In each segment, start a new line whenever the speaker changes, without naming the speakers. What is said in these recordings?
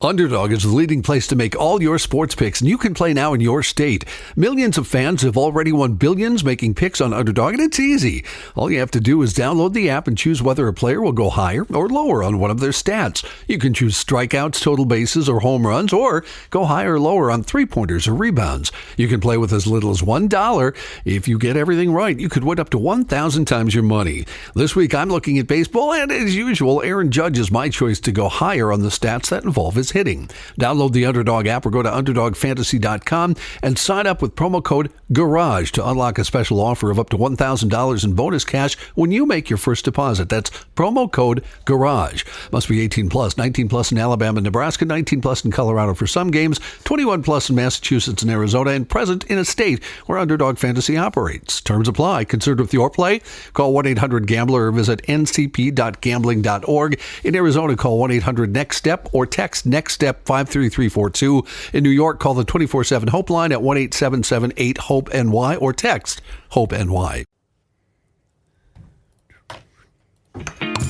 Underdog is the leading place to make all your sports picks, and you can play now in your state. Millions of fans have already won billions making picks on Underdog, and it's easy. All you have to do is download the app and choose whether a player will go higher or lower on one of their stats. You can choose strikeouts, total bases, or home runs, or go higher or lower on three-pointers or rebounds. You can play with as little as $1. If you get everything right, you could win up to 1,000 times your money. This week, I'm looking at baseball, and as usual, Aaron Judge is my choice to go higher on the stats that involve his hitting. Download the Underdog app or go to UnderdogFantasy.com and sign up with promo code GARAGE to unlock a special offer of up to $1,000 in bonus cash when you make your first deposit. That's promo code GARAGE. Must be 18 plus, 19 plus in Alabama and Nebraska, 19 plus in Colorado for some games, 21 plus in Massachusetts and Arizona, and present in a state where Underdog Fantasy operates. Terms apply. Concerned with your play? Call 1-800-GAMBLER or visit ncp.gambling.org. In Arizona, call 1-800-NEXT-STEP or text NEXT-STEP 53342. In New York, call the 24/7 Hope line at 1-877-8-HOPE-NY or text HOPE-NY.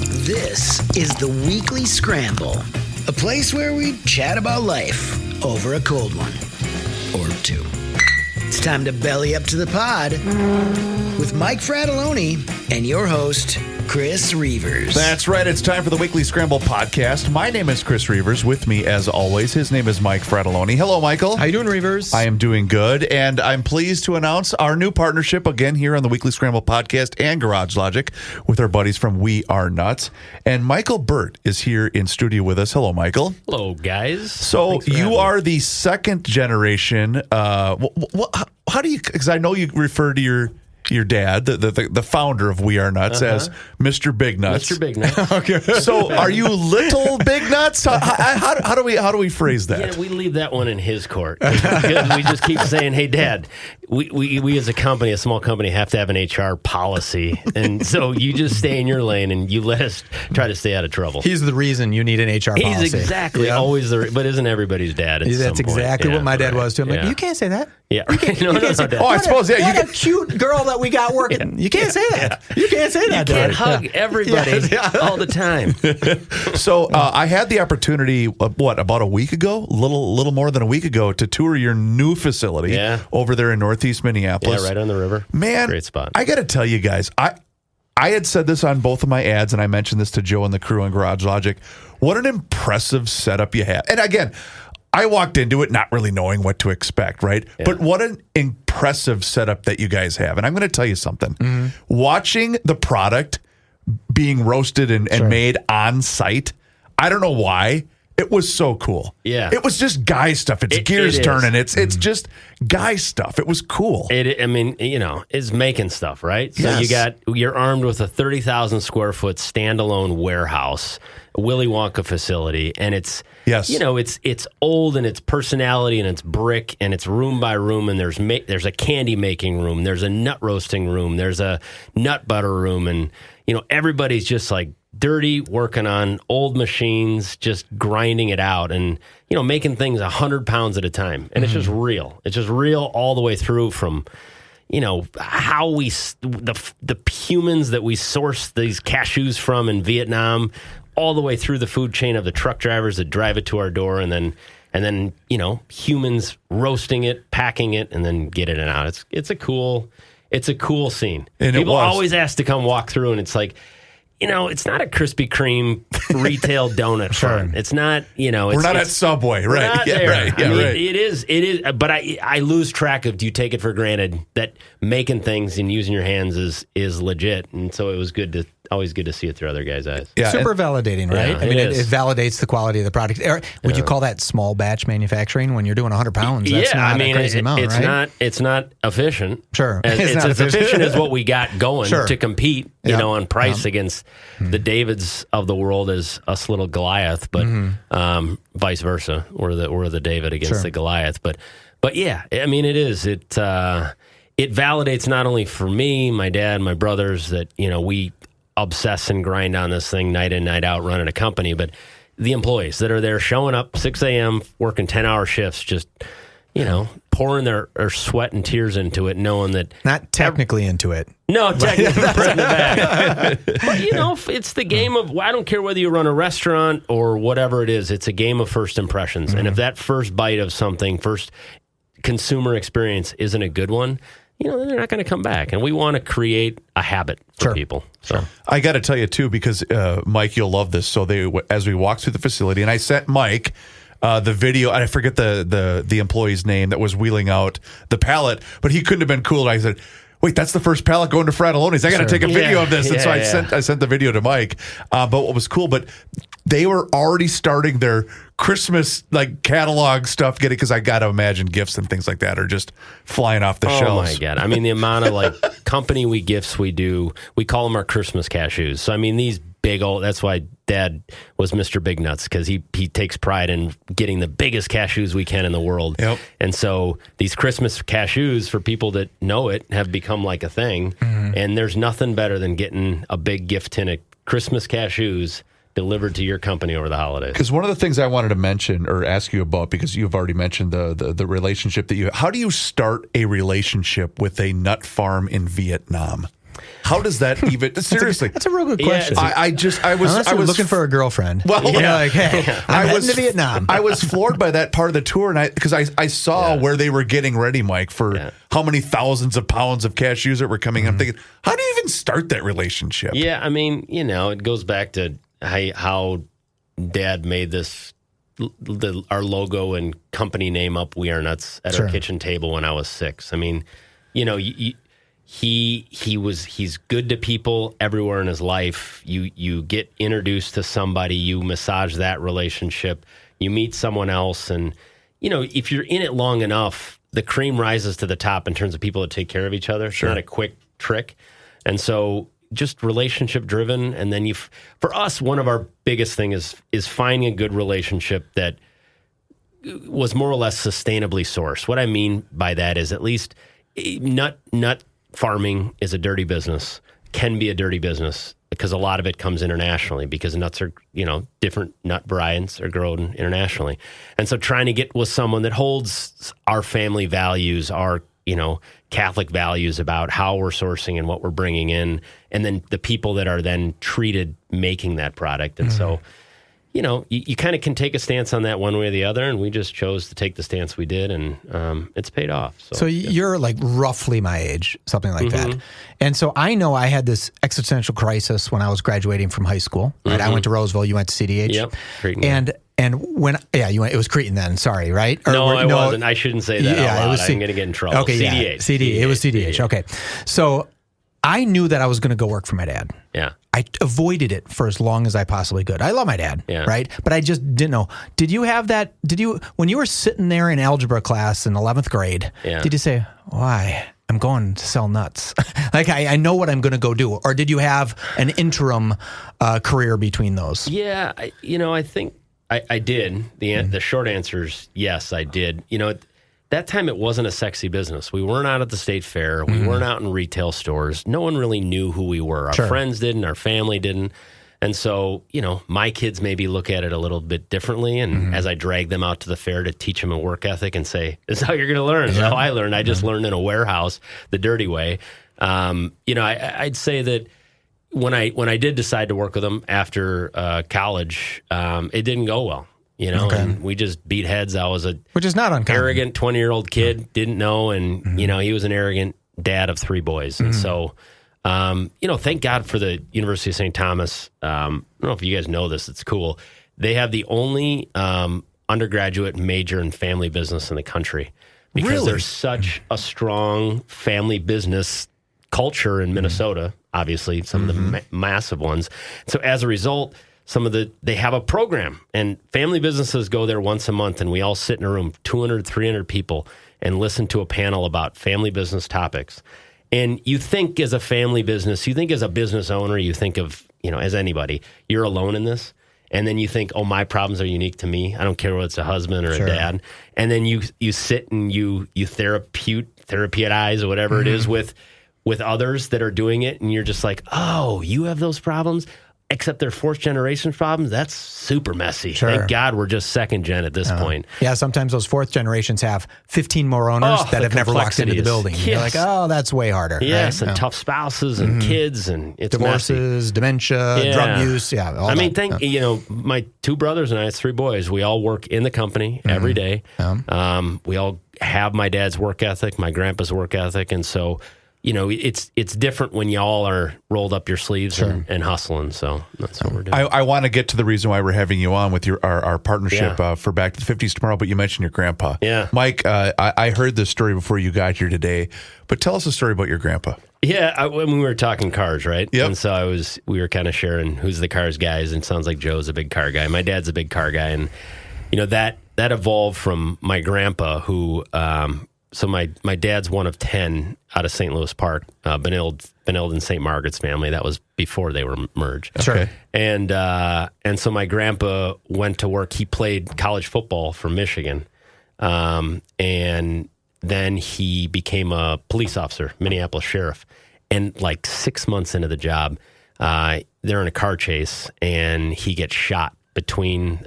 This is the Weekly Scramble, a place where we chat about life over a cold one or two. It's time to belly up to the pod with Mike Fratelloni and your host, Chris Reavers.
That's right. It's time for the Weekly Scramble podcast. My name is Chris Reavers. With me, as always, his name is Mike Fratelloni. Hello, Michael.
How you doing, Reavers?
I am doing good, and I'm pleased to announce our new partnership again here on the Weekly Scramble podcast and Garage Logic with our buddies from We Are Nuts. And Michael Burt is here in studio with us. Hello, Michael.
Hello, guys.
So you are the second generation. How do you? Because I know you refer to your dad, the founder of We Are Nuts, as Mr. Big Nuts.
Mr. Big Nuts.
Okay. So are you little Big Nuts? How do we phrase that?
Yeah, we leave that one in his court. We just keep saying, "Hey, Dad, we as a company, a small company, have to have an HR policy, and so you just stay in your lane and you let us try to stay out of trouble."
He's the reason you need an HR policy.
He's exactly always but isn't everybody's dad?
That's exactly what my dad was too. I'm like, you can't say that.
Yeah. No, Dad.
I suppose. Yeah.
What a cute girl that we got working. You can't say that. You can't say that.
You can't hug everybody all the time.
So I had the opportunity, about a week ago, little more than a week ago, to tour your new facility over there in Northeast Minneapolis.
Yeah, right on the river.
Man,
great spot.
I got to tell you guys, I had said this on both of my ads, and I mentioned this to Joe and the crew on Garage Logic. What an impressive setup you have. And again, I walked into it not really knowing what to expect, right? Yeah. But what an impressive setup that you guys have. And I'm going to tell you something. Mm-hmm. Watching the product being roasted and made on site, I don't know why, it was so cool.
Yeah.
It was just guy stuff. It's gears turning. It's just guy stuff. It was cool.
It's making stuff, right? So you're armed with a 30,000 square foot standalone warehouse, a Willy Wonka facility, and it's it's old and it's personality and it's brick and it's room by room, and there's a candy making room, there's a nut roasting room, there's a nut butter room, and everybody's just like dirty, working on old machines, just grinding it out and, making things 100 pounds at a time. And it's just real. It's just real all the way through from, how the humans that we source these cashews from in Vietnam, all the way through the food chain of the truck drivers that drive it to our door, and then humans roasting it, packing it, and then getting it out. It's a cool scene. And people always ask to come walk through, and it's like, it's not a Krispy Kreme retail donut farm. It's not,
we're not at Subway, right?
Not there. Right. Yeah, right. It is, but I lose track of, do you take it for granted that making things and using your hands is legit? And so it was always good to see it through other guys' eyes.
Yeah, super validating, right?
Yeah,
I mean, it validates the quality of the product. Would you call that small batch manufacturing when you're doing 100 pounds? That's not a crazy amount, right?
It's not efficient.
Sure.
It's not as efficient as what we got going to compete, on price against the Davids of the world as us little Goliath, but vice versa. We're the David against the Goliath. But yeah, I mean, it is. It validates not only for me, my dad, my brothers, that, we obsess and grind on this thing night in, night out, running a company, but the employees that are there showing up 6 a.m., working 10-hour shifts, just, pouring their sweat and tears into it, knowing that
not technically into it.
No, technically put it in the bag. But it's the game of, I don't care whether you run a restaurant or whatever it is. It's a game of first impressions, and if that first bite of something, first consumer experience isn't a good one, then they're not going to come back. And we want to create a habit for people. So
I got to tell you too, because Mike, you'll love this. So as we walked through the facility, and I sent Mike the video, and I forget the employee's name that was wheeling out the pallet, but he couldn't have been cooler. I said, wait, that's the first pallet going to Fratelloni's. I got to take a video of this. And so I sent the video to Mike. But what was cool, but they were already starting their Christmas catalog stuff, because I got to imagine gifts and things like that are just flying off the shelves.
Oh my God. I mean, the amount of company gifts we do, we call them our Christmas cashews. So I mean, these big old, that's why Dad was Mr. Big Nuts, because he takes pride in getting the biggest cashews we can in the world. Yep. And so these Christmas cashews, for people that know it, have become like a thing. Mm-hmm. And there's nothing better than getting a big gift tin of Christmas cashews delivered to your company over the holidays.
Because one of the things I wanted to mention or ask you about, because you've already mentioned the relationship that how do you start a relationship with a nut farm in Vietnam? How does that even seriously?
That's a real good question.
I was
looking for a girlfriend.
Well,
hey, I'm heading to Vietnam.
I was floored by that part of the tour, and because I saw where they were getting ready, Mike, for how many thousands of pounds of cashews that were coming. I'm thinking, how do you even start that relationship?
Yeah, I mean, it goes back to how Dad made this our logo and company name up, We Are Nuts, at our kitchen table when I was 6. I mean, he's good to people everywhere in his life. You get introduced to somebody, you massage that relationship, you meet someone else, and if you're in it long enough, the cream rises to the top in terms of people that take care of each other. It's not a quick trick. And so just relationship driven. And then for us, one of our biggest thing is finding a good relationship that was more or less sustainably sourced. What I mean by that is, at least nut farming is a dirty business, can be a dirty business, because a lot of it comes internationally, because nuts are, different nut varieties are grown internationally. And so trying to get with someone that holds our family values, our, Catholic values about how we're sourcing and what we're bringing in, and then the people that are then treated making that product. And so, you kind of can take a stance on that one way or the other, and we just chose to take the stance we did, and it's paid off.
So you're roughly my age, something like that. And so I know I had this existential crisis when I was graduating from high school. Right, I went to Roseville, you went to CDH.
Yep, Cretan.
And when you went, it was Cretan then. Sorry, right?
No, I wasn't. I shouldn't say that. Yeah, it was. I'm going to get in trouble.
Okay,
CDH.
CDH. It was CDH. Okay, so I knew that I was going to go work for my dad.
Yeah.
I avoided it for as long as I possibly could. I love my dad, right? But I just didn't know. Did you have that? When you were sitting there in algebra class in 11th grade, did you say, why? I'm going to sell nuts. I know what I'm going to go do. Or did you have an interim career between those?
Yeah, I think I did. The short answer is yes, I did. That time it wasn't a sexy business. We weren't out at the state fair. We weren't out in retail stores. No one really knew who we were. Our friends didn't. Our family didn't. And so, my kids maybe look at it a little bit differently. And as I drag them out to the fair to teach them a work ethic and say, this is how you're going to learn. This is how I learned. I just learned in a warehouse the dirty way. I'd say that when I did decide to work with them after college, it didn't go well. And we just beat heads. I was
which is not uncommon.
Arrogant 20-year-old kid, didn't know, and he was an arrogant dad of 3 boys, and so thank God for the University of St. Thomas. I don't know if you guys know this. It's cool. They have the only undergraduate major in family business in the country, because there's such a strong family business culture in Minnesota. Obviously, some of the massive ones. So as a result, they have a program, and family businesses go there once a month, and we all sit in a room, 200, 300 people, and listen to a panel about family business topics. And you think as a family business, you think as a business owner, you think of, as anybody, you're alone in this. And then you think, oh, my problems are unique to me. I don't care whether it's a husband or a dad. And then you sit and you therapeutize or whatever it is with others that are doing it. And you're just like, oh, you have those problems? except they're fourth generation problems. That's super messy.
Sure.
Thank God we're just second gen at this point.
Yeah, sometimes those fourth generations have 15 more owners that have never walked into the building.
Yes.
You're like, oh, that's way harder.
Yes,
right?
and tough spouses and kids and it's
divorces,
messy.
Dementia, drug use. Yeah, all
my two brothers and I, it's three boys. We all work in the company every day. We all have my dad's work ethic, my grandpa's work ethic, and so it's different when y'all are rolled up your sleeves and hustling. So that's what we're doing.
I want to get to the reason why we're having you on with our partnership for Back to the 50s tomorrow, but you mentioned your grandpa. Yeah. Mike, I heard this story before you got here today, but tell us a story about your grandpa.
Yeah, when we were talking cars, right?
Yep.
And so we were kind of sharing who's the cars guys, and it sounds like Joe's a big car guy. My dad's a big car guy, and that evolved from my grandpa who so my dad's one of 10 out of St. Louis Park, Benilde and St. Margaret's family. That was before they were merged.
Sure.
And so my grandpa went to work. He played college football for Michigan, and then he became a police officer, Minneapolis sheriff. And like 6 months into the job, they're in a car chase, and he gets shot through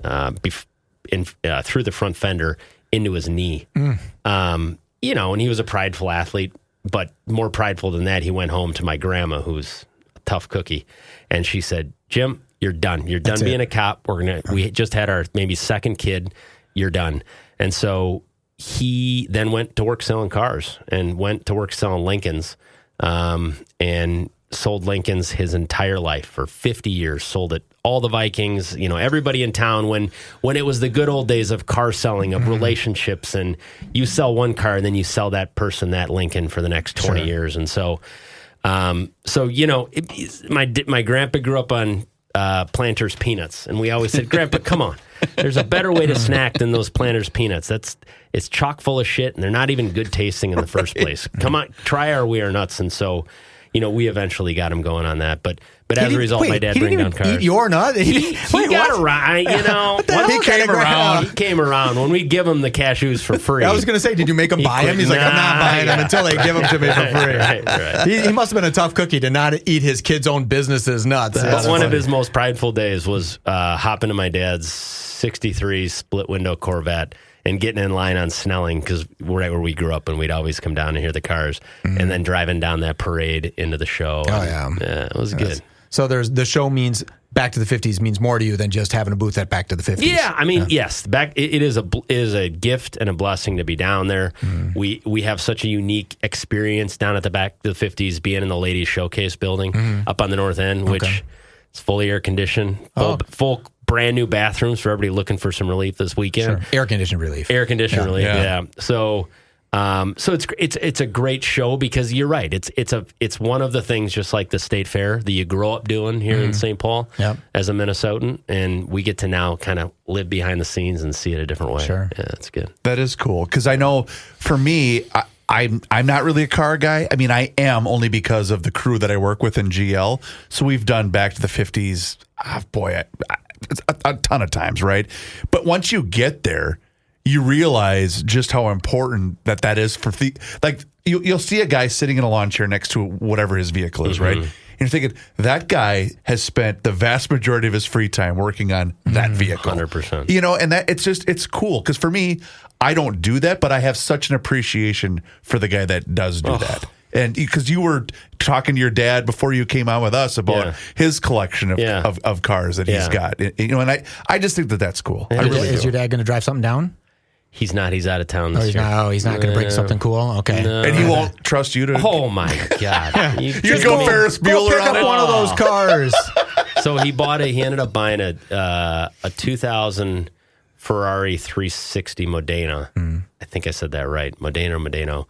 the front fender into his knee. And he was a prideful athlete, but more prideful than that, he went home to my grandma, who's a tough cookie, and she said, "Jim, you're done. You're done being a cop. We just had our maybe second kid. You're done." And so he then went to work selling cars and went to work selling Lincolns, and sold Lincolns his entire life for 50 years. Sold it all the Vikings, everybody in town when it was the good old days of car selling, of relationships, and you sell one car and then you sell that person that Lincoln for the next 20 years. And so, my grandpa grew up on Planters peanuts, and we always said, "Grandpa, come on, there's a better way to snack than those Planters peanuts. It's chock full of shit, and they're not even good tasting in the first place. Come on, try our We Are Nuts." And so, we eventually got him going on that, but as a result, my dad bring down cars.
Eat your nut?
He got around,
He came around.
He came around when we give him the cashews for free.
I was going to say, did you make him buy him? He's like, I'm not buying them until they give them to me for free.
Right.
He must have been a tough cookie to not eat his kid's own business's nuts.
But one of his most prideful days was hopping to my dad's 63 split window Corvette and getting in line on Snelling, because right where we grew up, and we'd always come down and hear the cars, and then driving down that parade into the show.
Yeah,
it was good.
So the show means Back to the 50s means more to you than just having a booth at Back to the 50s.
Yeah, I mean, yes, it is a gift and a blessing to be down there. We have such a unique experience down at the Back to the 50s, being in the Ladies Showcase building up on the north end, which is fully air conditioned, full brand new bathrooms for everybody looking for some relief this weekend.
Sure. Air conditioned relief.
Yeah. So it's a great show, because you're right. It's one of the things, just like the State Fair, that you grow up doing here in St. Paul as a Minnesotan, and we get to now kind of live behind the scenes and see it a different way.
Sure.
Yeah, that's good.
That is cool, because I know for me, I'm not really a car guy. I mean, I am only because of the crew that I work with in GL. So we've done Back to the 50s. A ton of times, right? But once you get there, you realize just how important that is for you'll see a guy sitting in a lawn chair next to whatever his vehicle is, right? And you're thinking, that guy has spent the vast majority of his free time working on that vehicle.
100%.
And that it's cool, because for me, I don't do that, but I have such an appreciation for the guy that does do that. And because you were talking to your dad before you came on with us about his collection of cars that he's got, and I just think that's cool. I really
Is your dad going to drive something down?
He's not. He's out of town this year.
He's not going to bring something cool? Okay.
No.
And he won't trust you to...
Oh, my God.
You go Ferris Bueller
pick up one of those cars.
So he ended up buying a 2000 Ferrari 360 Modena. I think I said that right. Modeno.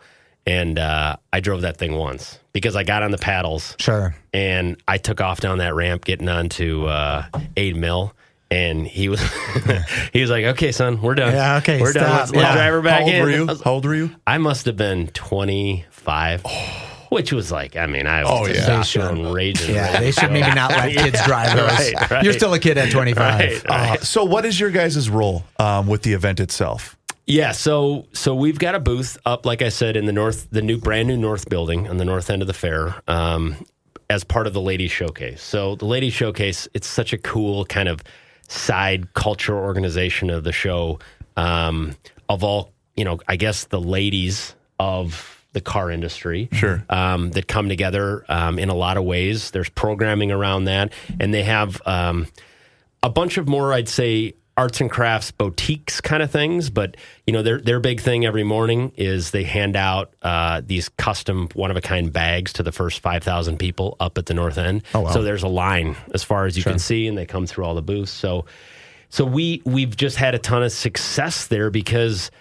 And I drove that thing once, because I got on the paddles.
Sure.
And I took off down that ramp getting onto 8 Mill. And he was like, "Okay, son, we're done.
Yeah, okay,
we're done. Let's drive her back in."
How old were you?
I must have been 25, which was like, I was just raging.
Yeah, they should maybe not let kids drive those.
Right.
You're still a kid at 25.
Right.
So what is your guys' role with the event itself?
Yeah, so we've got a booth up, like I said, in the brand new north building on the north end of the fair. as part of the Ladies Showcase. So the Ladies Showcase, it's such a cool kind of side cultural organization of the show, of all, I guess the ladies of the car industry,
sure,
that come together in a lot of ways. There's programming around that, and they have a bunch of more, I'd say, arts and crafts boutiques kind of things. But their big thing every morning is they hand out these custom one-of-a-kind bags to the first 5,000 people up at the north end.
Oh, wow.
So there's a line as far as you can see, and they come through all the booths. So we've just had a ton of success there because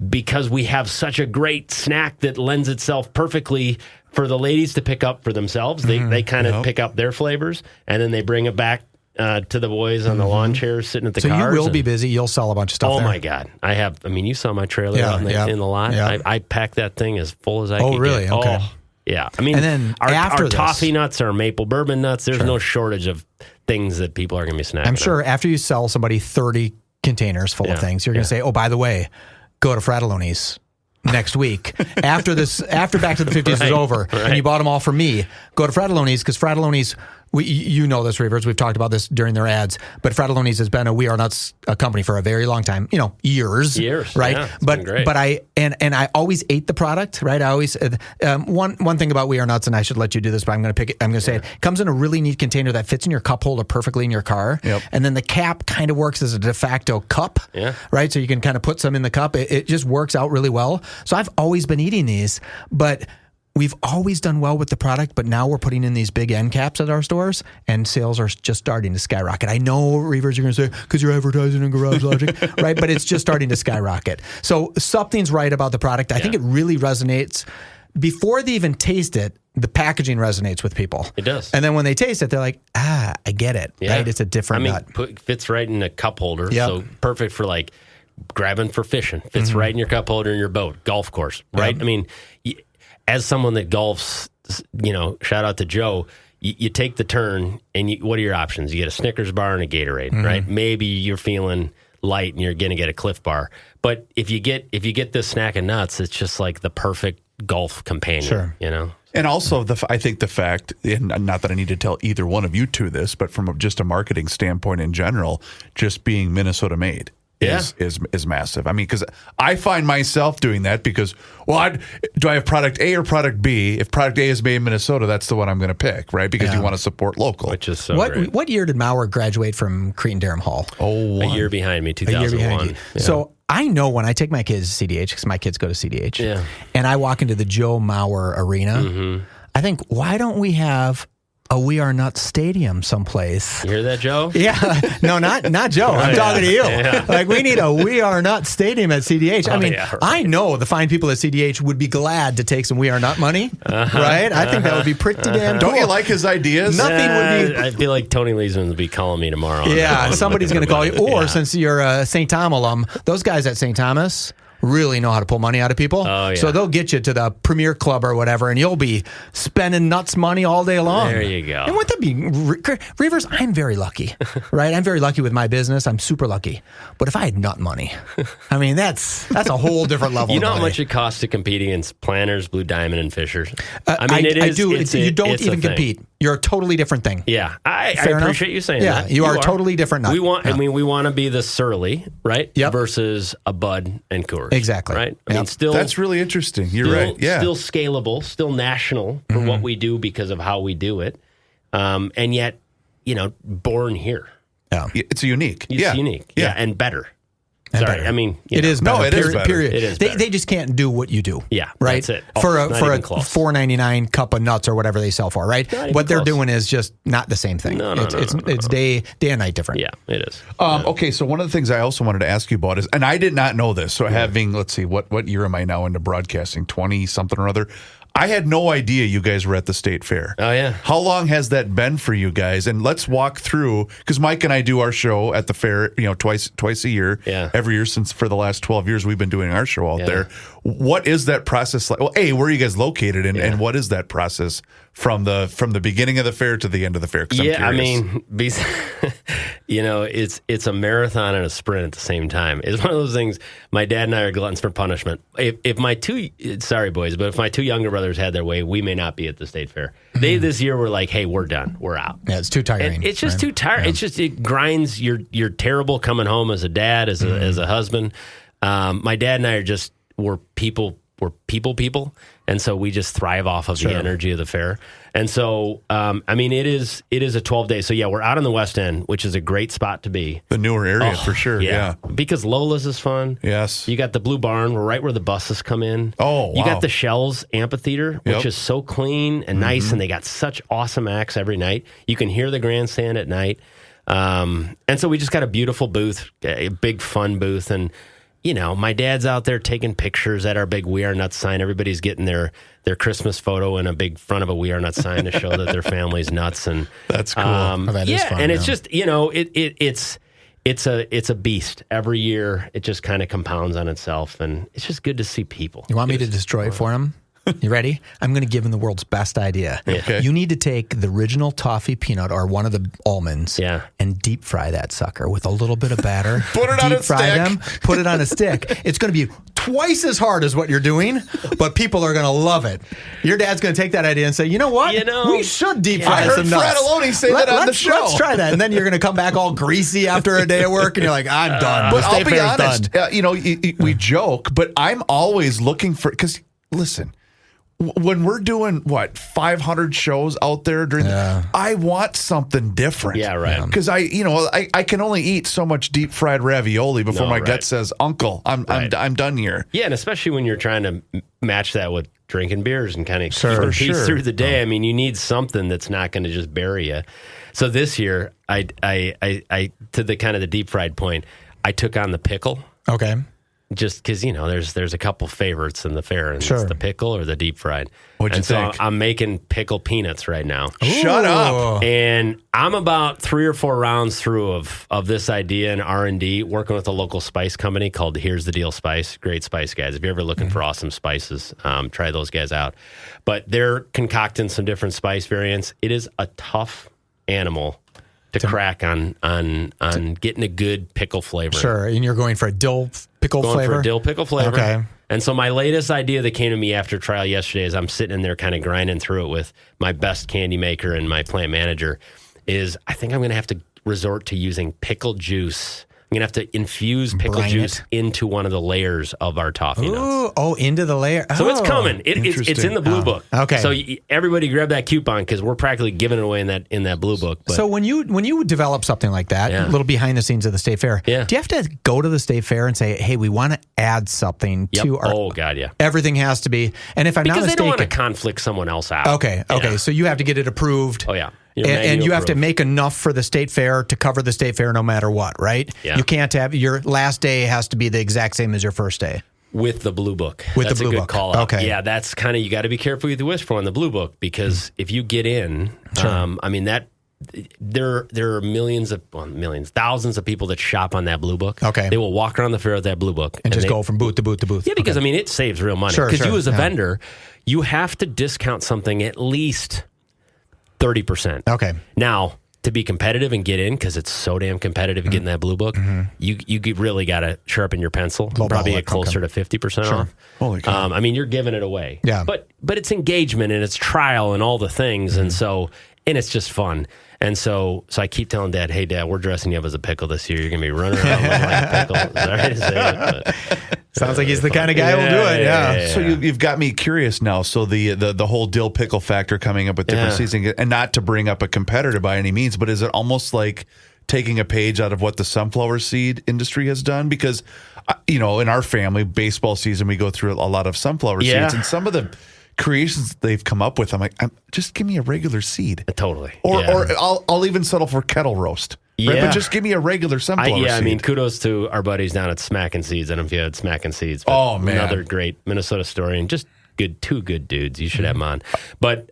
we have such a great snack that lends itself perfectly for the ladies to pick up for themselves. They kind of pick up their flavors, and then they bring it back to the boys on the lawn chairs sitting at the cars.
So you will be busy. You'll sell a bunch of stuff there.
My God. You saw my trailer out in the lot.
Yeah.
I packed that thing as full as I could get.
Oh, really? Okay.
Oh, yeah. I mean,
and then
our toffee nuts, our maple bourbon nuts, there's no shortage of things that people are going to be snacking
I'm sure
on.
after you sell somebody 30 containers full of things, you're going to say, oh, by the way, go to Fratelloni's next week. after Back to the 50s is over, and you bought them all for me, go to Fratelloni's, because Fratelloni's, you know this, Reavers. We've talked about this during their ads, but Fratelloni's has been a We Are Nuts company for a very long time. Years, right?
Yeah,
but I always ate the product, right? I always one thing about We Are Nuts, and I should let you do this, but I'm going to pick it. I'm going to say it comes in a really neat container that fits in your cup holder perfectly in your car, and then the cap kind of works as a de facto cup, right? So you can kind of put some in the cup. It just works out really well. So I've always been eating these, but we've always done well with the product, but now we're putting in these big end caps at our stores, and sales are just starting to skyrocket. I know, Reavers, you're going to say, because you're advertising in Garage Logic, right? But it's just starting to skyrocket. So something's right about the product. I think it really resonates. Before they even taste it, the packaging resonates with people.
It does.
And then when they taste it, they're like, I get it, right? It's a different nut.
Fits right in a cup holder, so perfect for grabbing for fishing. Fits right in your cup holder in your boat, golf course, right? I mean, as someone that golfs, shout out to Joe, you take the turn, and what are your options? You get a Snickers bar and a Gatorade, right? Maybe you're feeling light and you're going to get a Cliff Bar. But if you get this snack of nuts, it's just like the perfect golf companion,
And also, I think the fact, and not that I need to tell either one of you two this, but from just a marketing standpoint in general, just being Minnesota made. Is massive. I mean, because I find myself doing that because, do I have product A or product B? If product A is made in Minnesota, that's the one I'm going to pick, right? Because you want to support local.
Which is so great.
What year did Maurer graduate from Cretin-Derham Hall?
A year behind me, 2001.
A year behind you. Yeah. So I know when I take my kids to CDH, because my kids go to CDH, and I walk into the Joe Maurer Arena, I think, why don't we have a We Are Nuts stadium someplace?
You hear that, Joe?
Yeah. No, not Joe. I'm talking to you. Yeah. We need a We Are Nuts stadium at CDH. I know the fine people at CDH would be glad to take some We Are Nut money, right? I think that would be pretty damn cool.
Don't you like his ideas?
Nothing would be...
I feel like Tony Leesman would be calling me tomorrow.
Yeah, somebody's going to call you. Or since you're a St. Tom alum, those guys at St. Thomas really know how to pull money out of people. So they'll get you to the Premier Club or whatever, and you'll be spending nuts money all day long.
There you go.
And wouldn't that be... Reavers, I'm very lucky, right? I'm very lucky with my business. I'm super lucky. But if I had nut money, I mean, that's a whole different level
You
of
know
money.
how much it costs to compete against Planters, Blue Diamond, and Fishers?
You don't even compete. You're a totally different thing.
Yeah, I appreciate you saying that.
You are a totally different nut.
We want to be the Surly, right? Versus a Bud and Coors.
Exactly.
Right? I mean, still...
That's really interesting. You're right. Yeah.
Still scalable, still national for what we do because of how we do it. And yet, born here.
Yeah. It's unique.
It's unique. Yeah. And better.
Sorry,
I mean,
it is better.
It is better.
Period.
It is better.
They just can't do what you do.
Yeah,
right.
That's it.
For a $4.99 cup of nuts or whatever they sell for, right? What they're doing is just not the same thing.
No,
it's day and night different.
Yeah, it is.
Okay, so one of the things I also wanted to ask you about is, and I did not know this. So having, let's see, what year am I now into broadcasting? 20 something or other. I had no idea you guys were at the state fair.
Oh, yeah.
How long has that been for you guys? And let's walk through, because Mike and I do our show at the fair, twice a year.
Yeah.
Every year for the last 12 years, we've been doing our show out there. What is that process like? Well, where are you guys located, and what is that process from the beginning of the fair to the end of the fair?
I mean, it's a marathon and a sprint at the same time. It's one of those things. My dad and I are gluttons for punishment. If my two younger brothers
brothers
had their way, we may not be at the state fair. They this year were like, hey, we're done. We're out.
Yeah, it's too tiring.
And it's just too tiring. Yeah. It grinds. You're terrible coming home as a dad, as a husband. My dad and I we're people. And so we just thrive off of the energy of the fair. And so, it is a 12-day. So, yeah, we're out in the West End, which is a great spot to be.
The newer area, for sure. Yeah.
Because Lola's is fun.
Yes.
You got the Blue Barn. We're right where the buses come in.
Oh, wow.
You got the Shells Amphitheater, which is so clean and nice, and they got such awesome acts every night. You can hear the grandstand at night. And so we just got a beautiful booth, a big fun booth, and my dad's out there taking pictures at our big We Are Nuts sign. Everybody's getting their Christmas photo in a big front of a We Are Nuts sign to show that their family's nuts. And
that's cool.
That is fun,
and it's just it's a beast. Every year it just kind of compounds on itself, and it's just good to see people.
You want me to destroy it for him? You ready? I'm going to give him the world's best idea.
Okay.
You need to take the original toffee peanut or one of the almonds and deep fry that sucker with a little bit of batter.
Put it on a
stick. Put it on a stick. It's going to be twice as hard as what you're doing, but people are going to love it. Your dad's going to take that idea and say, you know what? We should deep fry some nuts.
I heard Fred Aloni say that on the show.
Let's try that. And then you're going to come back all greasy after a day of work, and you're like, I'm done.
But I'll be honest, we joke, but I'm always looking for, because listen, when we're doing 500 shows out there during, I want something different.
Yeah, right.
Because I can only eat so much deep fried ravioli before my gut says, "Uncle, I'm done here."
Yeah, and especially when you're trying to match that with drinking beers and kind of keep through the day. I mean, you need something that's not going to just bury you. So this year, I to the kind of the deep fried point, I took on the pickle.
Okay.
Just because, there's a couple favorites in the fair, and it's the pickle or the deep fried.
What'd you think?
So I'm making pickle peanuts right now.
Shut up.
And I'm about 3 or 4 rounds through of this idea in R&D, working with a local spice company called Here's the Deal Spice. Great spice guys. If you're ever looking for awesome spices, try those guys out. But they're concocting some different spice variants. It is a tough animal to crack on getting a good pickle flavor.
Sure, and you're going for a dill pickle flavor?
Going for a dill pickle flavor.
Okay.
And so my latest idea that came to me after trial yesterday, as I'm sitting in there kind of grinding through it with my best candy maker and my plant manager, is I think I'm going to have to resort to using pickle juice. I'm going to have to infuse pickle juice into one of the layers of our toffee nuts.
Oh, into the layer.
So it's coming. It's in the blue book.
Okay.
So everybody grab that coupon because we're practically giving it away in that blue book. But,
so when you develop something like that, a little behind the scenes of the state fair, do you have to go to the state fair and say, hey, we want to add something to our...
Oh, God, yeah.
Everything has to be... And if I'm not mistaken...
Because they don't want to conflict someone else out.
Okay. So you have to get it approved.
Oh, yeah.
And you have to make enough for the state fair to cover the state fair no matter what, right?
Yeah.
You can't have... Your last day has to be the exact same as your first day.
With the blue book.
That's
a good call out.
Okay.
Yeah, that's kind of... You got to be careful with the wish for on the blue book because if you get in... There are thousands of people that shop on that blue book.
Okay.
They will walk around the fair with that blue book.
And just go from booth to booth to booth.
Yeah, because, it saves real money.
Sure,
because you as a vendor, you have to discount something at least 30%.
Okay.
Now, to be competitive and get in, because it's so damn competitive getting that blue book, you really got to sharpen your pencil. Probably get closer to 50% off.
Holy cow.
You're giving it away.
Yeah.
But it's engagement and it's trial and all the things. And it's just fun. And so I keep telling Dad, hey, Dad, we're dressing you up as a pickle this year. You're going to be running around looking like a pickle. Sorry to say it. But,
sounds like he's the kind of guy who'll do it. Yeah.
So you've got me curious now. So the whole dill pickle factor coming up with different seasoning, and not to bring up a competitor by any means, but is it almost like taking a page out of what the sunflower seed industry has done? Because, in our family, baseball season, we go through a lot of sunflower seeds, and some of the creations they've come up with, I'm like, just give me a regular seed.
Totally.
Or I'll even settle for kettle roast. Right?
Yeah.
But just give me a regular sunflower seed.
Kudos to our buddies down at Smackin' Seeds. I don't know if you had Smackin' Seeds. But
oh, man.
Another great Minnesota story, and just two good dudes. You should have them on. But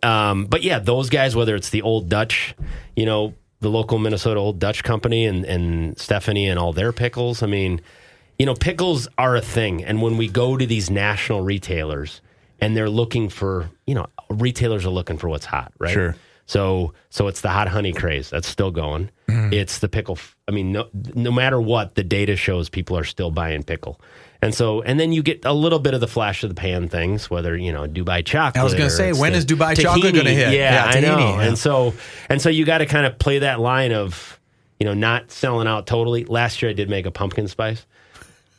yeah, those guys, whether it's the Old Dutch, the local Minnesota Old Dutch company and Stephanie and all their pickles. Pickles are a thing. And when we go to these national retailers, and they're looking for, retailers are looking for what's hot, right?
Sure.
So it's the hot honey craze that's still going. It's the pickle. I mean, no matter what, the data shows people are still buying pickle. And then you get a little bit of the flash of the pan things, whether, Dubai chocolate.
I was going to say, when is Dubai chocolate going to hit?
Yeah, I know.
Yeah.
And so you got to kind of play that line of, not selling out totally. Last year I did make a pumpkin spice.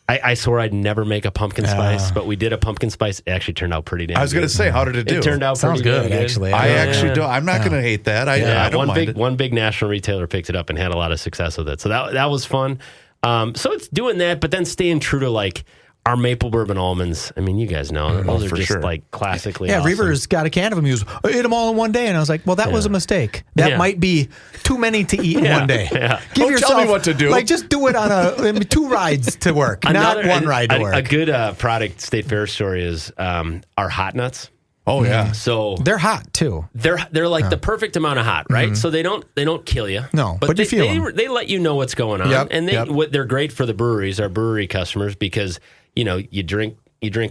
I swore I'd never make a pumpkin spice, but we did a pumpkin spice. It actually turned out pretty damn good.
I was going to say, how did it do?
It turned out
Sounds
pretty
good, actually.
I actually don't. I'm not going to hate that. I don't mind it.
One big national retailer picked it up and had a lot of success with it. So that was fun. So it's doing that, but then staying true to like our maple bourbon almonds. I mean, you guys know those are just like classically.
Yeah,
awesome.
Reaver's got a can of them. He goes, I ate them all in one day, and I was like, well, that was a mistake. That might be too many to eat in one day.
Yeah. Don't tell me what to do.
Like, just do it on 2 rides to work, not one ride to work.
A good product State Fair story is our hot nuts.
Oh yeah,
so
they're hot too.
They're like the perfect amount of hot, right? So they don't kill you.
No, but you feel them.
They let you know what's going on, and they're great for the breweries, our brewery customers, because you drink a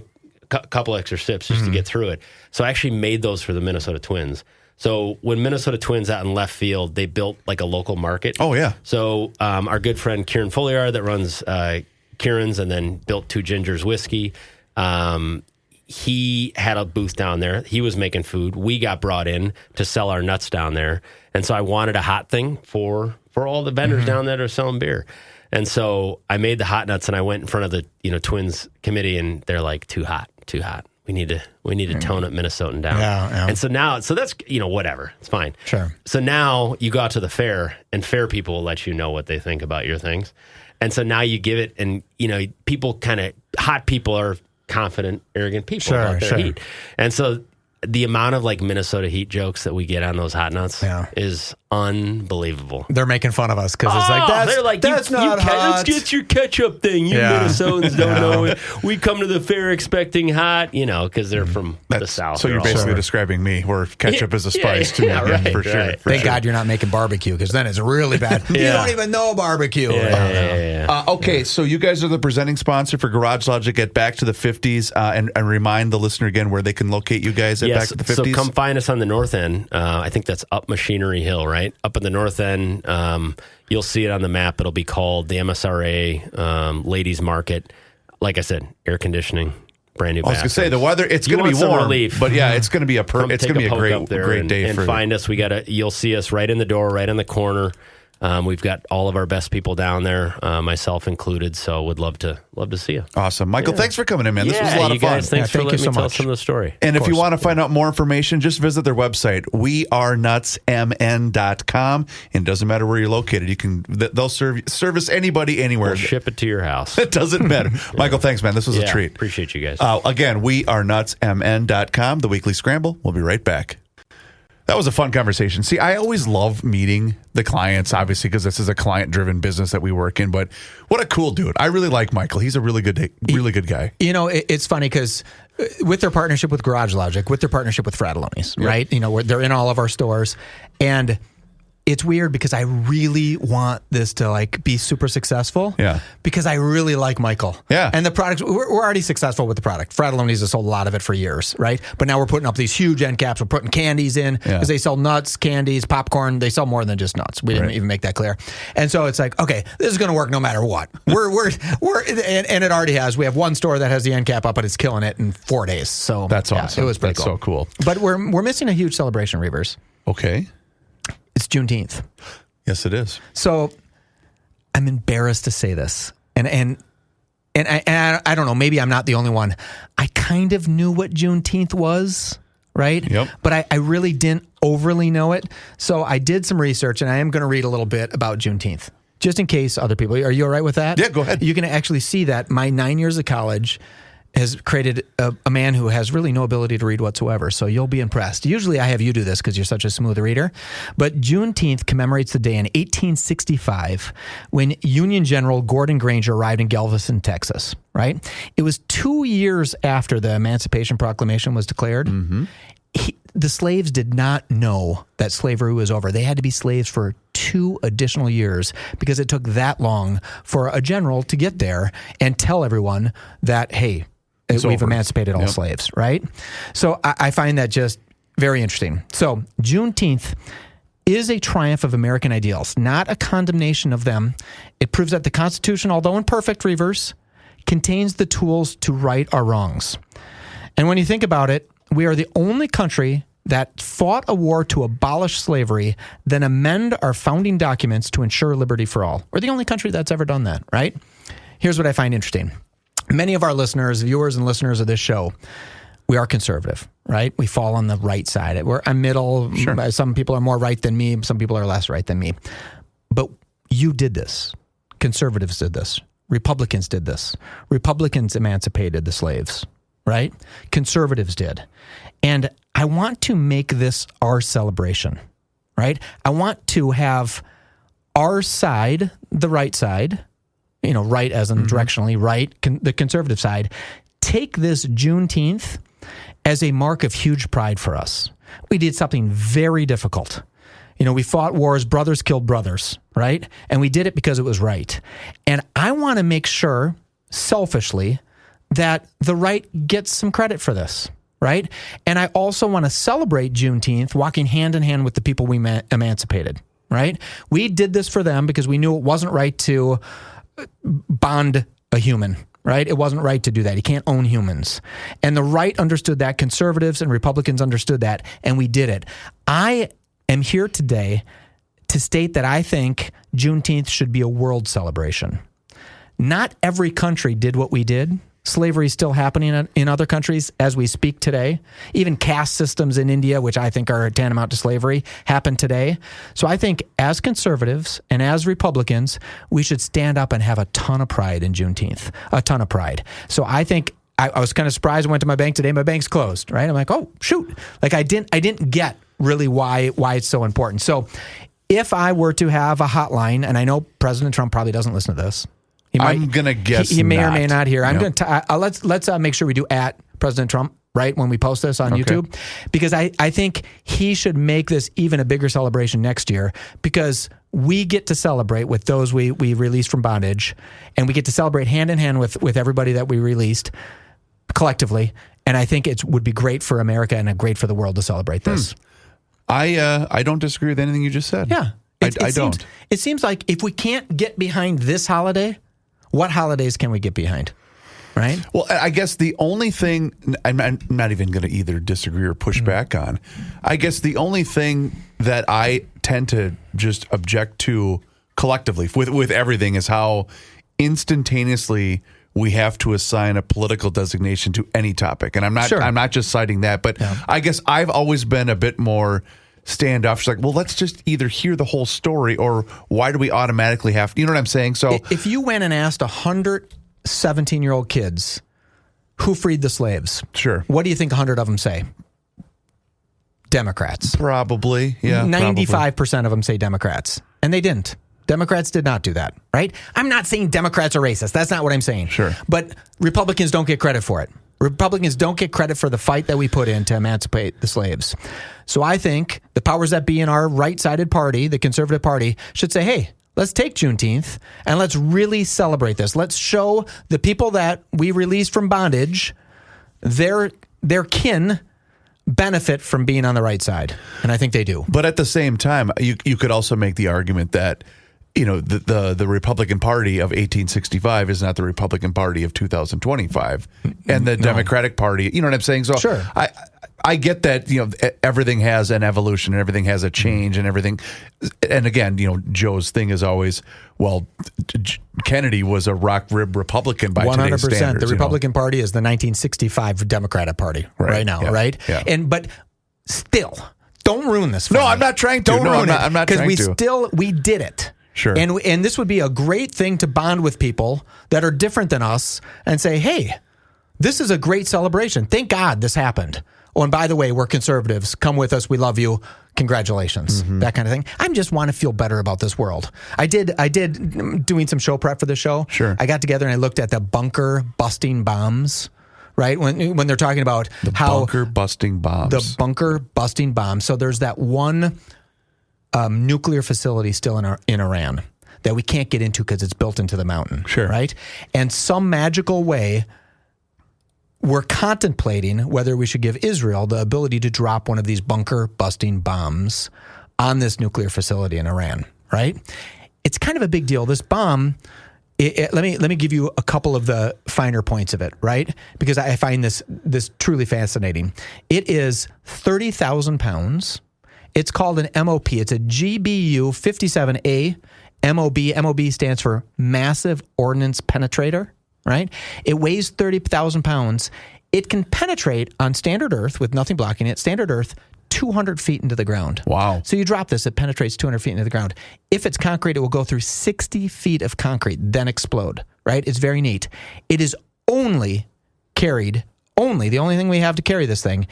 couple extra sips just to get through it. So I actually made those for the Minnesota Twins. So when Minnesota Twins out in left field, they built like a local market.
Oh yeah.
So our good friend Kieran Folliard that runs Kieran's and then built Two Gingers Whiskey. He had a booth down there. He was making food. We got brought in to sell our nuts down there. And so I wanted a hot thing for all the vendors down there that are selling beer. And so I made the hot nuts and I went in front of the Twins committee and they're like, too hot. We need to tone up Minnesotan down.
Yeah.
And so now, that's, whatever. It's fine.
Sure.
So now you go out to the fair and fair people will let you know what they think about your things. And so now you give it and, people hot people are confident, arrogant people about their heat. And so the amount of like Minnesota heat jokes that we get on those hot nuts is unbelievable.
They're making fun of us because it's like, that's not hot.
Let's get your ketchup thing. You Minnesotans don't know it. We come to the fair expecting hot, because they're from the South.
So you're basically describing me, where ketchup is a spice to me, for sure.
Right.
For
Thank God you're not making barbecue, because then it's really bad. You don't even know barbecue.
Okay, so you guys are the presenting sponsor for Garage Logic at Back to the 50s, and remind the listener again where they can locate you guys at Back to the 50s.
So come find us on the north end. I think that's up Machinery Hill, right? Up in the north end. You'll see it on the map. It'll be called the MSRA Ladies Market. Like I said, air conditioning, brand new. I was
going to say the weather. It's going to be warm, relief. But yeah, it's going to be a great day.
And find us. You'll see us right in the door, right in the corner. We've got all of our best people down there, myself included. So would love to see you.
Awesome, Michael. Thanks for coming in, man. This was a lot of fun.
Guys, thanks for letting me tell some of the story.
And if you want to find out more information, just visit their website, wearenutsmn.com. And it doesn't matter where you're located. They'll service anybody anywhere.
We'll ship it to your house.
It doesn't matter. Michael, thanks, man. This was a treat.
Appreciate you guys.
Again, wearenutsmn.com. The Weekly Scramble. We'll be right back. That was a fun conversation. See, I always love meeting the clients, obviously, because this is a client-driven business that we work in. But what a cool dude. I really like Michael. He's a really good guy.
It's funny because with their partnership with Garage Logic, with their partnership with Fratelloni's, right? They're in all of our stores. And it's weird because I really want this to be super successful.
Yeah.
Because I really like Michael.
Yeah.
And the product, we're already successful with the product. Fratelloni's has sold a lot of it for years, right? But now we're putting up these huge end caps. We're putting candies in because they sell nuts, candies, popcorn. They sell more than just nuts. We didn't even make that clear. And so it's like, okay, this is going to work no matter what. We're and it already has. We have one store that has the end cap up, but it's killing it in 4 days. So
that's awesome.
It was pretty
cool. So cool.
But we're missing a huge celebration, Reavers.
Okay.
It's Juneteenth.
Yes, it is.
So I'm embarrassed to say this. And I don't know, maybe I'm not the only one. I kind of knew what Juneteenth was, right?
Yep.
But I really didn't overly know it. So I did some research, and I am going to read a little bit about Juneteenth, just in case other people. Are you all right with that?
Yeah, go ahead.
You can actually see that my 9 years of college has created a man who has really no ability to read whatsoever. So you'll be impressed. Usually I have you do this because you're such a smooth reader. But Juneteenth commemorates the day in 1865 when Union General Gordon Granger arrived in Galveston, Texas, right? It was 2 years after the Emancipation Proclamation was declared.
Mm-hmm.
The slaves did not know that slavery was over. They had to be slaves for 2 additional years because it took that long for a general to get there and tell everyone that, hey, we've emancipated all slaves, right? So I find that just Very interesting. So Juneteenth is a triumph of American ideals, not a condemnation of them. It proves that the Constitution, although imperfect, reverse, contains the tools to right our wrongs. And when you think about it, we are the only country that fought a war to abolish slavery, then amend our founding documents to ensure liberty for all. We're the only country that's ever done that, right? Here's what I find interesting. Many of our listeners, viewers and listeners of this show, we are conservative, right? We fall on the right side. We're a middle. Sure. Some people are more right than me. Some people are less right than me. But you did this. Conservatives did this. Republicans did this. Republicans emancipated the slaves, right? Conservatives did. And I want to make this our celebration, right? I want to have our side, the right side, right as in directionally right, the conservative side, take this Juneteenth as a mark of huge pride for us. We did something very difficult. We fought wars, brothers killed brothers, right? And we did it because it was right. And I want to make sure, selfishly, that the right gets some credit for this, right? And I also want to celebrate Juneteenth walking hand in hand with the people we emancipated, right? We did this for them because we knew it wasn't right to bond a human, right? It wasn't right to do that. You can't own humans. And the right understood that. Conservatives and Republicans understood that, and we did it. I am here today to state that I think Juneteenth should be a world celebration. Not every country did what we did. Slavery is still happening in other countries as we speak today. Even caste systems in India, which I think are tantamount to slavery, happen today. So I think as conservatives and as Republicans, we should stand up and have a ton of pride in Juneteenth, a ton of pride. So I think I was kind of surprised. I went to my bank today. My bank's closed, right? I'm like, oh, shoot. Like I didn't get really why it's so important. So if I were to have a hotline, and I know President Trump probably doesn't listen to this.
I'm going to guess
he may
not.
or may not hear. I'm going to let's make sure we do at President Trump, right, when we post this on YouTube, because I think he should make this even a bigger celebration next year, because we get to celebrate with those we released from bondage, and we get to celebrate hand in hand with everybody that we released collectively. And I think it would be great for America and great for the world to celebrate this.
I don't disagree with anything you just said.
Yeah.
I don't.
It seems like if we can't get behind this holiday, what holidays can we get behind, right?
Well, I guess the only thing, I'm not even going to either disagree or push back on, I guess the only thing that I tend to just object to collectively with everything is how instantaneously we have to assign a political designation to any topic. And I'm not just citing that, but I guess I've always been a bit more standoff. She's like, well, let's just either hear the whole story, or why do we automatically have to, you know what I'm saying? So
if you went and asked 100 17-year-old kids who freed the slaves,
sure,
what do you think 100 of them say? Democrats.
Probably, yeah.
95% of them say Democrats, and they didn't. Democrats did not do that, right? I'm not saying Democrats are racist. That's not what I'm saying.
Sure.
But Republicans don't get credit for it. Republicans don't get credit for the fight that we put in to emancipate the slaves. So I think the powers that be in our right-sided party, the Conservative Party, should say, hey, let's take Juneteenth and let's really celebrate this. Let's show the people that we released from bondage, their kin benefit from being on the right side. And I think they do.
But at the same time, you could also make the argument that, you know, the Republican Party of 1865 is not the Republican Party of 2025, and the Democratic Party. You know what I'm saying? So
sure.
I get that, you know, everything has an evolution and everything has a change and everything. And again, you know, Joe's thing is always, well, Kennedy was a rock rib Republican by 100%. Today's standards.
The Republican Party is the 1965 Democratic Party right now, right?
Yeah.
But still, don't ruin this for me.
I'm not trying to.
Don't ruin it.
I'm not trying to.
Because we did it.
Sure.
And this would be a great thing to bond with people that are different than us and say, hey, this is a great celebration. Thank God this happened. Oh, and by the way, we're conservatives. Come with us. We love you. Congratulations. Mm-hmm. That kind of thing. I just want to feel better about this world. I did doing some show prep for the show.
Sure.
I got together and I looked at the bunker busting bombs. Right? When they're talking about
the bunker busting bombs.
The bunker busting bombs. So there's that one nuclear facility still in Iran that we can't get into because it's built into the mountain.
Sure.
Right? And some magical way, we're contemplating whether we should give Israel the ability to drop one of these bunker-busting bombs on this nuclear facility in Iran, right? It's kind of a big deal. This bomb, let me give you a couple of the finer points of it, right? Because I find this truly fascinating. It is 30,000 pounds. It's called an MOP. It's a GBU 57A MOB. MOB stands for Massive Ordnance Penetrator, right? It weighs 30,000 pounds. It can penetrate on standard Earth with nothing blocking it, standard Earth, 200 feet into the ground.
Wow.
So you drop this, it penetrates 200 feet into the ground. If it's concrete, it will go through 60 feet of concrete, then explode, right? It's very neat. It is only carried, the only thing we have to carry this thing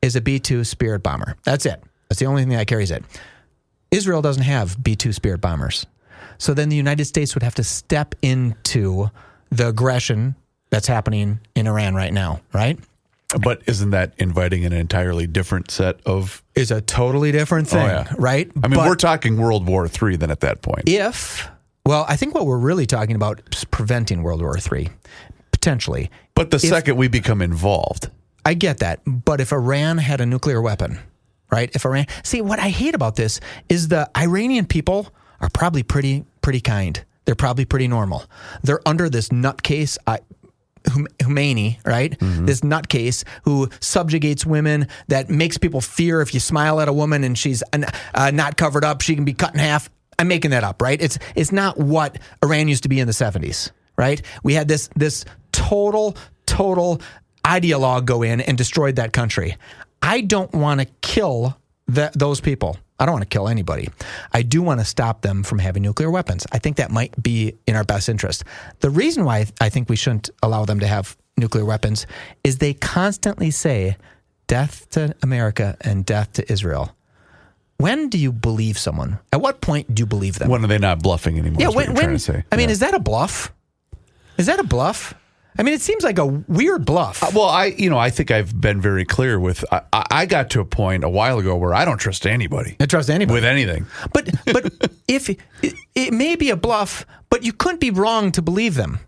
is a B-2 Spirit bomber. That's it. That's the only thing that carries it. Israel doesn't have B-2 Spirit bombers. So then the United States would have to step into the aggression that's happening in Iran right now, right?
But isn't that inviting an entirely different set of...
Is a totally different thing, right?
I mean, we're talking World War III then at that point.
I think what we're really talking about is preventing World War III, potentially.
But the second we become involved...
I get that. But if Iran had a nuclear weapon, right? See, what I hate about this is the Iranian people are probably pretty kind. They're probably pretty normal. They're under this nutcase... Khomeini, right? Mm-hmm. This nutcase who subjugates women, that makes people fear if you smile at a woman and she's not covered up, she can be cut in half. I'm making that up, right? It's not what Iran used to be in the 70s, right? We had this total ideologue go in and destroyed that country. I don't want to kill those people. I don't want to kill anybody. I do want to stop them from having nuclear weapons. I think that might be in our best interest. The reason why I think we shouldn't allow them to have nuclear weapons is they constantly say death to America and death to Israel. When do you believe someone? At what point do you believe them?
When are they not bluffing anymore?
Yeah,
when trying to say.
I mean, is that a bluff? Is that a bluff? I mean, it seems like a weird bluff.
I think I've been very clear with. I got to a point a while ago where I don't trust anybody.
I trust anybody
with anything.
But if it may be a bluff, but you couldn't be wrong to believe them.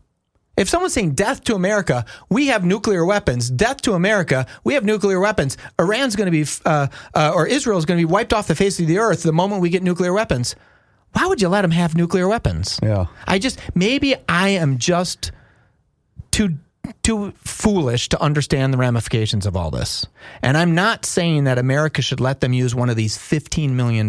If someone's saying death to America, we have nuclear weapons. Death to America, we have nuclear weapons. Iran's going to be, or Israel's going to be wiped off the face of the earth the moment we get nuclear weapons. Why would you let them have nuclear weapons?
Yeah.
Maybe I am just too foolish to understand the ramifications of all this. And I'm not saying that America should let them use one of these $15 million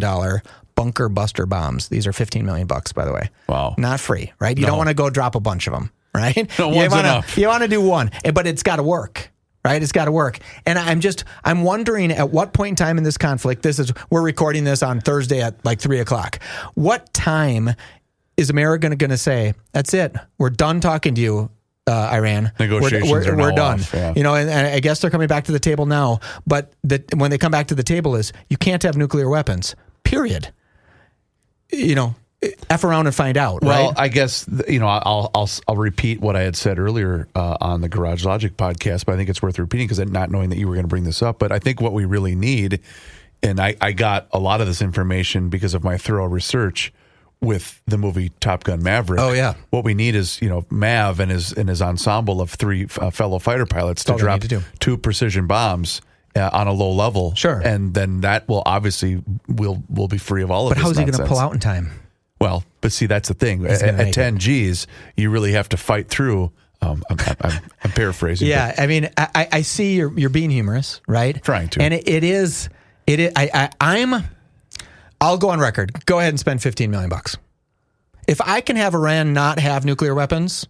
bunker buster bombs. These are $15 million, by the way. Wow. Not free, right? You don't want to go drop a bunch of them, right?
No, one's enough.
You want to do one, but it's got to work. Right? It's got to work. And I'm wondering at what point in time in this conflict, we're recording this on Thursday at like 3:00. What time is America going to say, that's it, we're done talking to you, Iran.
Negotiations
we're done.
Off, yeah.
And I guess they're coming back to the table now. But when they come back to the table is you can't have nuclear weapons. Period. F around and find out.
Well,
right?
I guess I'll repeat what I had said earlier on the Garage Logic podcast, but I think it's worth repeating because not knowing that you were going to bring this up. But I think what we really need, and I got a lot of this information because of my thorough research with the movie Top Gun Maverick.
Oh yeah.
What we need is Mav and his ensemble of three fellow fighter pilots to drop 2 precision bombs on a low level.
Sure.
And then that will obviously we'll be free of all of this.
But how's he
going
to pull out in time?
Well, but see, that's the thing. At 10 Gs, you really have to fight through. I'm paraphrasing.
Yeah, I mean, I see you're being humorous, right?
Trying to.
And it is. I'll go on record. Go ahead and spend $15 million. If I can have Iran not have nuclear weapons,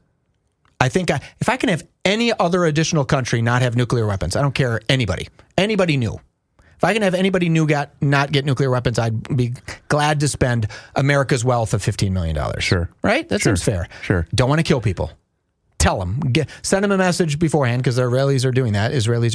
if I can have any other additional country not have nuclear weapons, I don't care anybody new. If I can have anybody new not get nuclear weapons, I'd be glad to spend America's wealth of $15 million.
Sure.
Right? That seems fair.
Sure.
Don't want to kill people. Tell them. Send them a message beforehand because the Israelis are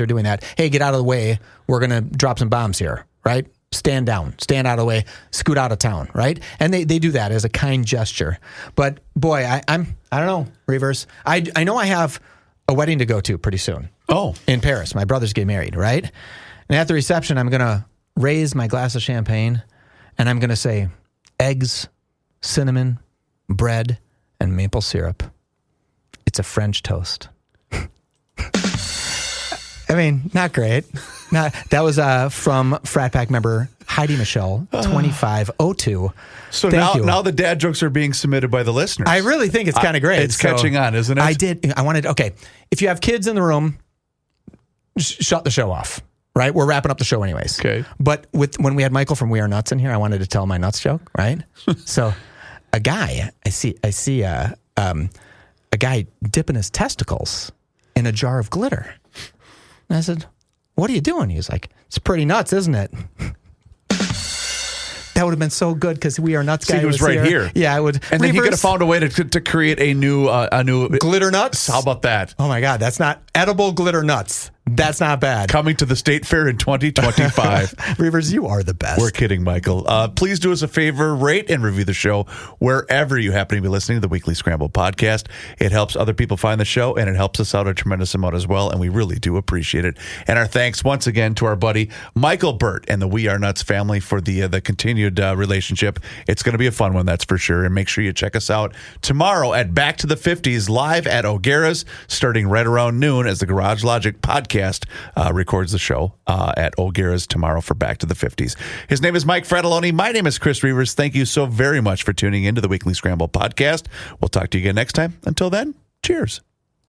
doing that. Hey, get out of the way. We're going to drop some bombs here. Right? Stand down. Stand out of the way. Scoot out of town. Right? And they do that as a kind gesture. But boy, I don't know, Reavers. I know I have a wedding to go to pretty soon.
Oh.
In Paris. My brother's getting married. Right? And at the reception, I'm going to raise my glass of champagne, and I'm going to say, eggs, cinnamon, bread, and maple syrup. It's a French toast. I mean, not great. That was from Frat Pack member Heidi Michelle, 2502.
So now the dad jokes are being submitted by the listeners.
I really think it's kind of great.
It's catching on, isn't it?
Okay. If you have kids in the room, shut the show off. Right? We're wrapping up the show anyways.
Okay.
But when we had Michael from We Are Nuts in here, I wanted to tell my nuts joke, right? So a guy, I see a guy dipping his testicles in a jar of glitter. And I said, "What are you doing?" He was like, "It's pretty nuts, isn't it?" That would have been so good because We Are Nuts guy
he was right here.
Yeah, I would.
And then he could have found a way to create a new
glitter nuts.
How about that?
Oh my God, that's not edible glitter nuts. That's not bad.
Coming to the State Fair in 2025.
Reavers, you are the best.
We're kidding, Michael. Please do us a favor, rate and review the show wherever you happen to be listening to the Weekly Scramble podcast. It helps other people find the show, and it helps us out a tremendous amount as well, and we really do appreciate it. And our thanks once again to our buddy Michael Burt and the We Are Nuts family for the continued relationship. It's going to be a fun one, that's for sure. And make sure you check us out tomorrow at Back to the 50s live at O'Gara's, starting right around noon as the Garage Logic podcast records the show at O'Gara's tomorrow for Back to the 50s. His name is Mike Fratelloni. My name is Chris Reavers. Thank you so very much for tuning into the Weekly Scramble podcast. We'll talk to you again next time. Until then, cheers.